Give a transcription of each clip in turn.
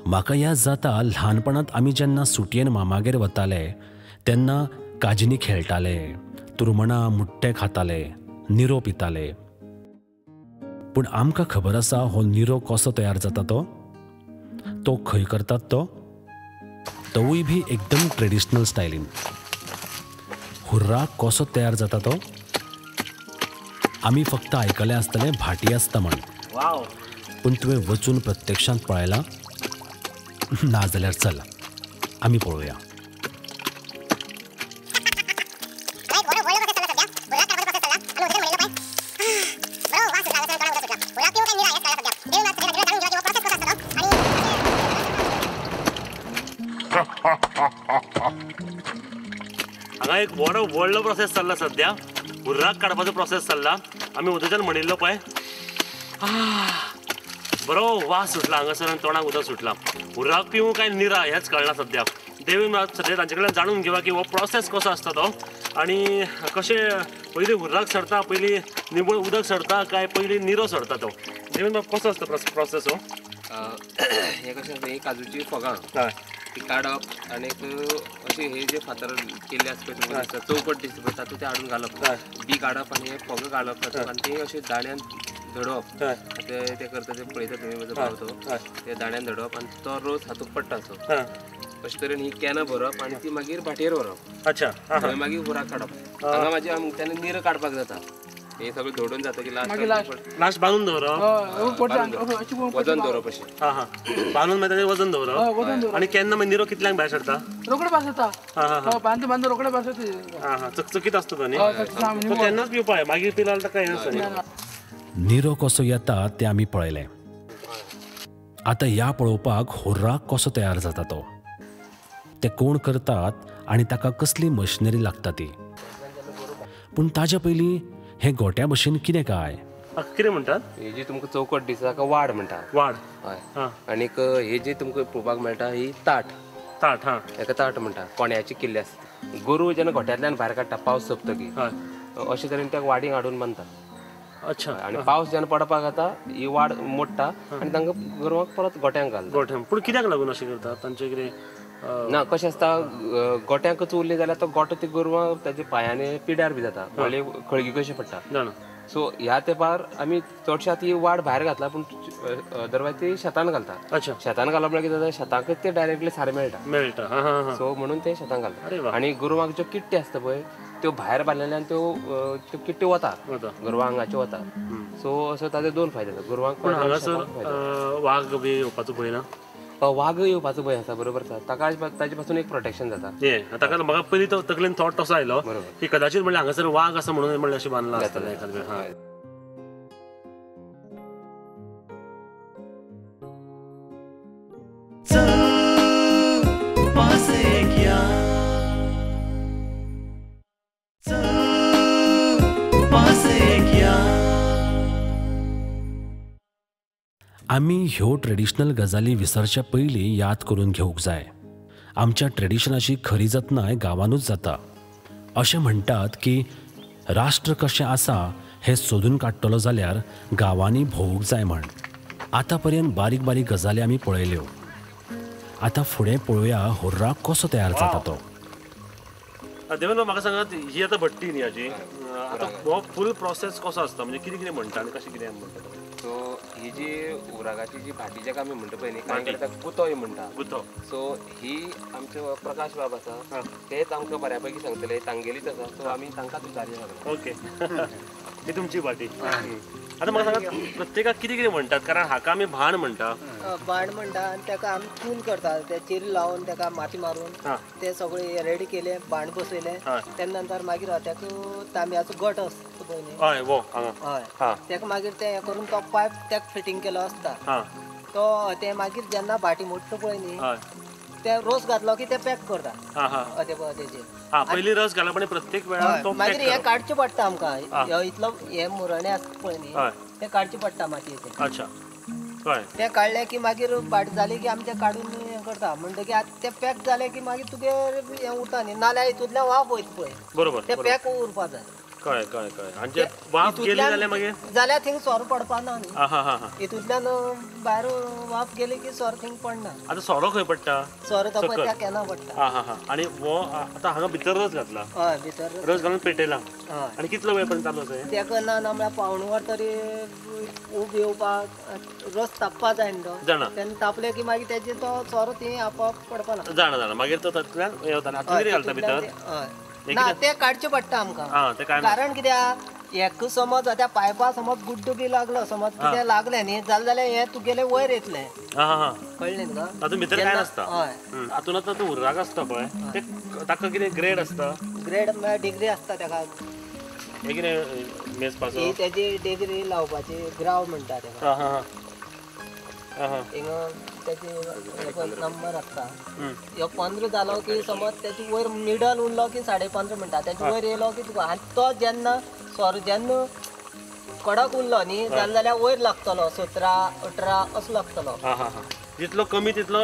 म्हाका याद जाता ल्हानपणांत आमी जेन्ना सुटयेन मामागेर वताले तेन्ना काजिनी खेळटाले, तुरमणां मुट्टे खाताले, निरो पिताले. पूण आमकां खबर आसा हो निरो कसो तयार जाता तो खंय करतात तोवूय बी एकदम ट्रेडिशनल स्टायलीन. हुर्राक कसो तयार जाता तो आमी फक्त आयकलें आसतलें भाटी आसता म्हण. पूण तुवें वचून प्रत्यक्षांत पळयलां? ना जाल्यार चल आमी पळोवया. हांगा एक व्हडलो प्रोसेस चल्ला सद्या. हुर्राक काडपाचो प्रोसेस चल्ला. आमी उदकान म्हणिल्लो पळय, बरो वास सुटला हांगासर आनी तोंडाक उदक सुटलां. हुर्राक पिवूं काय निरा हेंच कळना सद्या. देवीन सद्या तांचे कडल्यान जाणून घेवया की हो प्रोसेस कसो आसता तो आनी कशें पयलीं हुर्राक सरता, पयलीं निवळ उदक सरता काय पयलीं निरो सरता तो. देवीन बाब कसो आसता प्रोसेस हो? हे कशें आसता, ही काजूची फोगां ती काडप आनी अशें हे जे फातर केल्ले आसता पळय चौकट दिसता पळय तातूंत ते हाडून घालप, बी काडप आनी हे फोगां घालप आनी ते अशें दाण्यान धडोवप. ते करता ते पळयता तुमी म्हजो भाव तो ते दाण्यान धडोवप आनी तो रोस हातूंत पडटा असो. अशें तरेन ही कॅनां भरप आनी ती मागीर भाटयेर व्हरप. अच्छा. थंय मागीर हुर्राक काडप. हांगा म्हाजे तेन्ना निरो काडपाक जाता. हे सगळें धोडून जाता की लास्ट बांदून दवरप, वजन दवरप अशें. बांदून मागीर ताचेर वजन दवरप. आनी केन्ना मागीर निरो कितल्यांक भायर सरता? रोकडे भायर सरता. बांदून रोकडे भायर सरता. चकचकीत आसता तो न्ही. तो तेन्नाच पिवपाक मागीर पिल्यार ताका हें आसता. निरो कसो येता तें आमी पळयलें. आतां या पळोवपाक हुर्राक कसो तयार जाता तो, ते कोण करतात आनी ताका कसली मशिनरी लागता ती. पूण ताच्या पयलीं हे गोट्या भशेन कितें काय? कितें म्हणटात? ही जी तुमकां चौकट दिसता ताका वाड म्हणटात. वाड. हय. आनीक हे जे तुमकां पळोवपाक मेळटा ही ताट. ताट. हेका ताट म्हणटा. कोण्याची किल्ले आसता. गोरू जेन्ना गोठ्यांतल्यान भायर काडटा पावस सोंपतकीर अशे तरेन त्या वाडीक हाडून बांदतात. अच्छा. आनी पावस जेन्ना पडपाक जाता ही वाड मोडटा आनी तांकां गोरवांक परत गोठ्यांक घालता. गोठ्यांक. पूण कित्याक लागून अशें करतात? तांचें कितें ना कशें आसता, गोठ्यांकच उरली जाल्यार तो गोठो ती गोरवां ताच्या पांयांनी पिड्यार बी जाता, व्हडली खळगी कशी पडटा. सो ह्या तेंपार आमी चडशा ती वाड भायर घातला पूण अदरवायज ती शेतान घालता. अच्छा. शेतान घालप म्हळ्यार कितें जाता, शेतांकच ते डायरेक्टली सारें मेळटा. सो म्हणून ते शेतान घालता. आनी गोरवांक ज्यो किट्टी आसता पळय त्यो भायर बांदलेल्यान त्यो किट्टी वता गोरवां आंगाच्यो वता. सो असो ताजे दोन फायदे जाता गोरवांक. वाघ बी येवपाचो भंय ना? वाघ येवपाचो भंय आसा, बरोबर आसा. ताजे पासून एक प्रोटेक्शन जाता. ताका म्हाका पयलीं तो तकलेन थॉट तसो आयलो की कदाचित म्हणल्यार हांगासर वाघ आसा म्हणून म्हणल्यार अशें बांदलां आसतलें एखादें. आमी ह्यो ट्रेडिशनल गजाली विसरच्या पयलीं याद करून घेवंक जाय. आमच्या ट्रेडिशनाची खरी जतनाय गांवांनूच जाता. अशें म्हणटात की राष्ट्र कशें आसा हें सोदून काडटलो जाल्यार गांवांनी भोवूंक जाय म्हण. आतां पर्यंत बारीक बारीक गजाली आमी पळयल्यो. आतां फुडें पळोवया हुर्राक कसो तयार जाता तो. देवेंद्र म्हाका सांगात, ही आतां भट्टी न्ही हाजी, आतां हो फूल प्रोसेस कसो आसता, म्हणजे कितें कितें म्हणटा आनी कशें कितें म्हणटा? सो ही जी हुर्राकाची जी भाटी जाका आमी म्हणटा पळय न्ही, कांय ताका गुतोय म्हणटा. गुतो. सो ही आमचे प्रकाश बाब आसा तेच आमकां बऱ्यापैकी सांगतले, तांगेलीच आसा. सो आमी तांकांच विचारया. ओके. ही तुमची भाटी. आतां म्हाका सांगात, प्रत्येकाक कितें कितें म्हणटात? कारण हाका आमी भाण म्हणटा. भाण म्हणटा आनी ताका आमी चूल करतात. ते चिरी लावन ताका माती मारून ते सगळे रेडी केले, भाण बसयले. तेन्ना नंतर मागीर ताका तांब्याचो गट आसता पळय न्ही. हय वो. हय. ताका मागीर ते करून तो पायप ताका फिटींग केलो आसता. तो ते मागीर जेन्ना भाटी मोडटा पळय न्ही ते रोस घातलो की ते पॅक करता. पयलीं रस घालप आनी प्रत्येक वेळार तो मागीर हे काडचें पडटा आमकां. इतलो हे मुरणे आसता पळय न्ही ते काडचें पडटा मातयेचे. अच्छा. ते काडले की मागीर भाट जाली की आमी ते काडून हे करता. म्हणटकीर आतां ते पॅक जाले की मागीर तुगे हे उरता न्ही, नाल्यार हितूंतल्यान वाफ वयता पळय. बरोबर. ते पॅक उरपा जाय. कळ्ळें आनी जे वाफ गेली जाल्यार मागीर जाल्यार थिंग सोरो पडपाना न्ही. हा हा हा हितूंतल्यान भायर वाफ गेली की सोरो थिंग पडना. आतां सोरो खंय पडटा? सोरो तो पळय त्या कॅना पडटा. हा हा हा आनी हो आतां हांगा भितर रस घातला. हय भितर रस घालून पेटयला. हय आनी कितलो वेळ पर्यंत चालू आसा? तेका ना म्हळ्यार पावण वर तरी उब येवपाक रस तापपा जाय न्ही तो. जाणा तेन्ना तापले की मागीर तेजे तो सोरो थंय आपोआप पडपाना. जाणा मागीर तो तातूंतल्यान येवता. आतां कितें घालता भितर? हय ना ते काडचे पडटा आमकां. हा ते काय कारण कित्याक एक समज आतां पायपा समज गुड्डू बी लागलो समज कितें लागलें न्ही जाल्यार हे तुगेले वयर येतले. हा हा कळ्ळें तुका? तातूंत भितर काय नासता. हय हातून आतां तो उर्राक आसता पळय ते ताका कितें ग्रेड आसता? ग्रेड म्हळ्यार डिग्री आसता तेका. हे कितें मेजपाचो? ही तेजी डिग्री लावपाची ग्राव म्हणटा तेका. हा हा हा हिंग तेजी नंबर आसता. ह्यो 15 जालो की समज तेची वयर मिडल उरलो की 15.5 म्हणटा. तेच्या वयर येयलो की तुका आनी तो जेन्ना सोरो जेन्ना कडक उरलो न्ही जाल्यार वयर लागतलो 17-18 असो लागतलो. जितलो कमी तितलो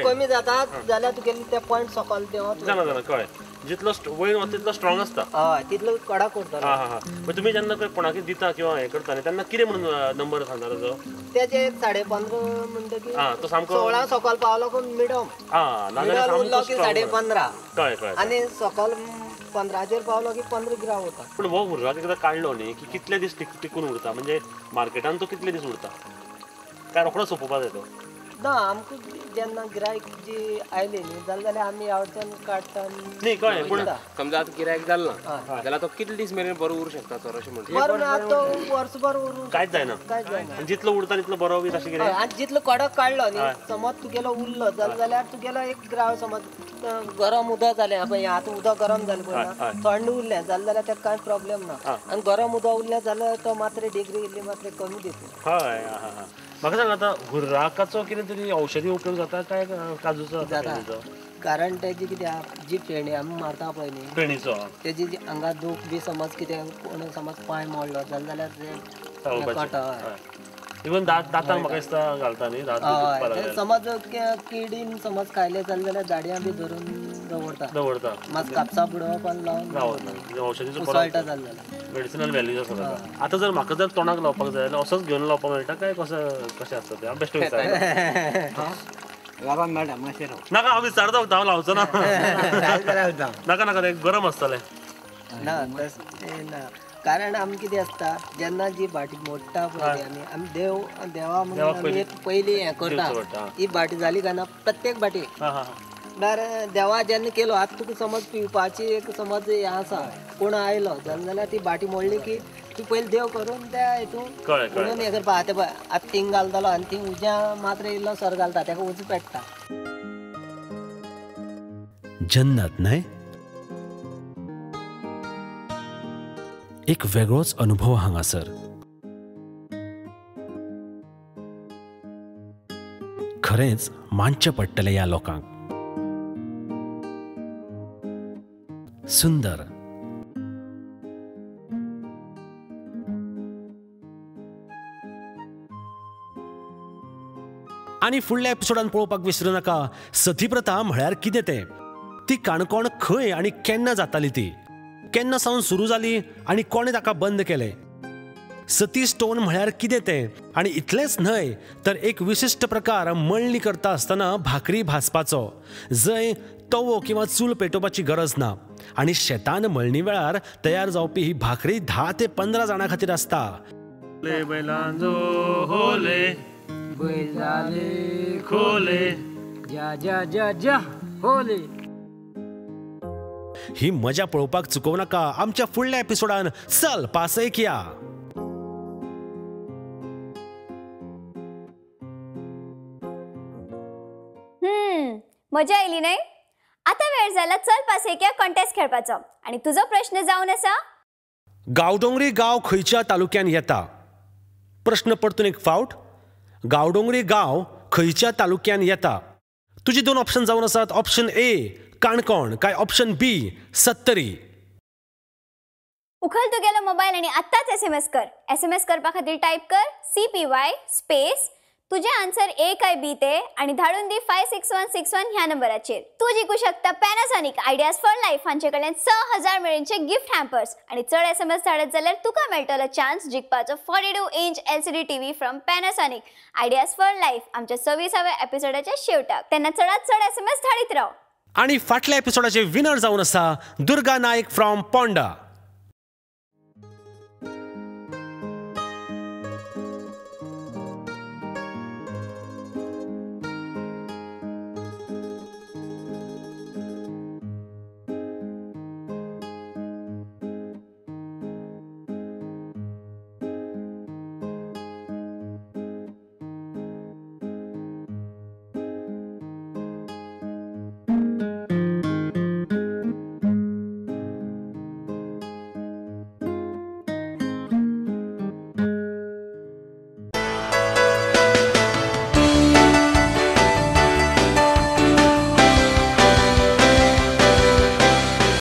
कमी जाता जाल्यार तुगेले ते पॉयंट सकयल देंवत. जाणा कळ्ळें. जितलो वयर वता तितलो स्ट्रॉंग आसता. हय तितलो कडक उरतलो. हा हा पण तुम्ही जेन्ना कोणाक दिता किंवा हे करता न्ही तेन्ना कितें म्हणून नंबर सांगता ताजो? तेजे 15.5 म्हणटकीर तो सामको 16 सकयल पावलो की मिडम. मिडल उरलो की 15.5. कळ्ळें आनी सकयल 15चेर पावलो की 15 ग्राम वता. पूण हो उर्राक एकदां काडलो न्ही की कितले दीस टिकून उरता? म्हणजे मार्केटान तो कितले दीस उरता काय रोखडो सोंपोवपा जाय तो? ना आमकां जेन्ना गिरायक जी आयली न्ही जाल्यार आमी ह्या वटेन काडटा. न्ही कळ्ळें पूण समजा आतां गिरायक जालो ना जाल्यार तो कितले दीस मेरेन बरो उरूं शकता तो अशें म्हणटा? बरो तो वर्सभर उरूं कांयच जायना. जितलो उरता तितलो बरो बी तशें कितें? आनी जितलो कडक काडलो न्ही समज तुगेलो उरलो जाल्यार तुगेलो एक ग्राव समज गरम उदक जालें पळय आतां उदक गरम जालें पळय ना थंड उरलें जाल्यार तेका कांय प्रॉब्लेम ना. आनी गरम उदक उरलें जाल्यार तो मात्र डिग्री इल्ली मात्र कमी दिता. हय म्हाका सांग आतां हुर्राकाचो कितें तरी औषधी उपयोग जाता काय काजूचो? जाता कारण तेजी कित्याक जी फेणी आमी मारता पळय न्ही फेणीचो तेजी हांगा दूख बी समज कितें कोण समज पांय मोडलो जाल्यार ते कटा. इवन दातांक म्हाका दिसता घालता न्ही दात समज किडीन समज खायले जाल्यार दाडयां बी धरून दवरता. मात कापसा बुडोवप आनी लावन औषधीचो उसळटा जाल्यार मेडिसिनल व्हॅल्यूज आसा. आतां जर म्हाका जर तोंडाक लावपाक जाय जाल्यार असोच घेवन लावपाक मेळटा काय कशें आसता तें? बेश्ट विचारता. लावपाक मेळटा मातशें नाका हांव विचारता फक्त हांव लावचो ना. नाका तें गरम आसतलें. ना कारण आमी कितें आसता जेन्ना जी भाटी मोडटा पळय आमी देवा म्हणून एक पयलीं हें करता. ही भाटी जाली काय ना प्रत्येक भाटी देवा जेन्ना केलो आतां तुका समज पिवपाची एक समज हें आसा कोण आयलो जाल्यार ती भाटी मोडली की तूं पयलीं देव करून त्या हितून म्हणून हें करपा आतां पळय आतां थिंग घालतलो आनी थिंग उज्या मात्र इल्लो सर घालता तेका उज पेट्टा. जन्नत न्हय? एक वेगळोच अनुभव हांगासर. खरेंच मानचें पडटलें ह्या लोकांक. सुंदर आनी फुडल्या एपिसोडान पळोवपाक विसरूं नाका सतीप्रथा म्हळ्यार कितें तें. ती काणकोण खंय आनी केन्ना जाताली ती, केन्ना सावन सुरू जाली आनी कोणें ताका बंद केलें. सती स्टोन म्हळ्यार कितें तें आनी इतलेंच न्हय तर एक विशिश्ट प्रकार मळणी करता आसतना भाकरी भाजपाचो जंय तवो किंवा चूल पेटोवपाची गरज ना आनी शेतान मळणी वेळार तयार जावपी ही भाकरी 10 ते 15 जाणां खातीर आसता. बैलांचो होले बैलाले खोले जा जा जा जा होले. ही मजा पळोवपाक चुकोव नाका आमच्या फुडल्या एपिसोडान. चल पासयक या. मजा आयली न्हय? आता वेळ जाला चल पासयक्या कॉन्टेस्ट खेळपाचो आणि तुझो प्रश्न जावन आसा गांवडोंगरी गांव खंयच्या तालुक्यान येता? प्रश्न परतून एक फावट. गांवडोंगरी गांव खंयच्या तालुक्यान येता? तुजी 2 ऑप्शन जावन आसात. ऑप्शन ए काणकोण काय ऑप्शन बी सत्तरी. उखल तुगेलो मोबाईल आणि आत्ताच SMS कर. SMS करपा खातीर टाईप कर CPY स्पेस तुझे आन्सर ए काय बी ते आणि धाडून दी 56161 ह्या नंबराचेर. तू जिंकू शकता पॅनासॉनिक आयडियाज फॉर लाईफ हांचे कडल्यान 6000 मेळींचे गिफ्ट हॅम्पर्स आणि चड SMS धाडत जाल्यार तुका मेळटलो चान्स जिखपाचो 42 inch LCD TV from Panasonic ideas for life आमच्या 26व्या एपिसोडाच्या शेवटाक. तेन्ना चडात चड SMS धाडीत राव. आणि फाटल्या एपिसोडाचे विनर जावन आसा दुर्गा नायक फ्रॉम पोंडा.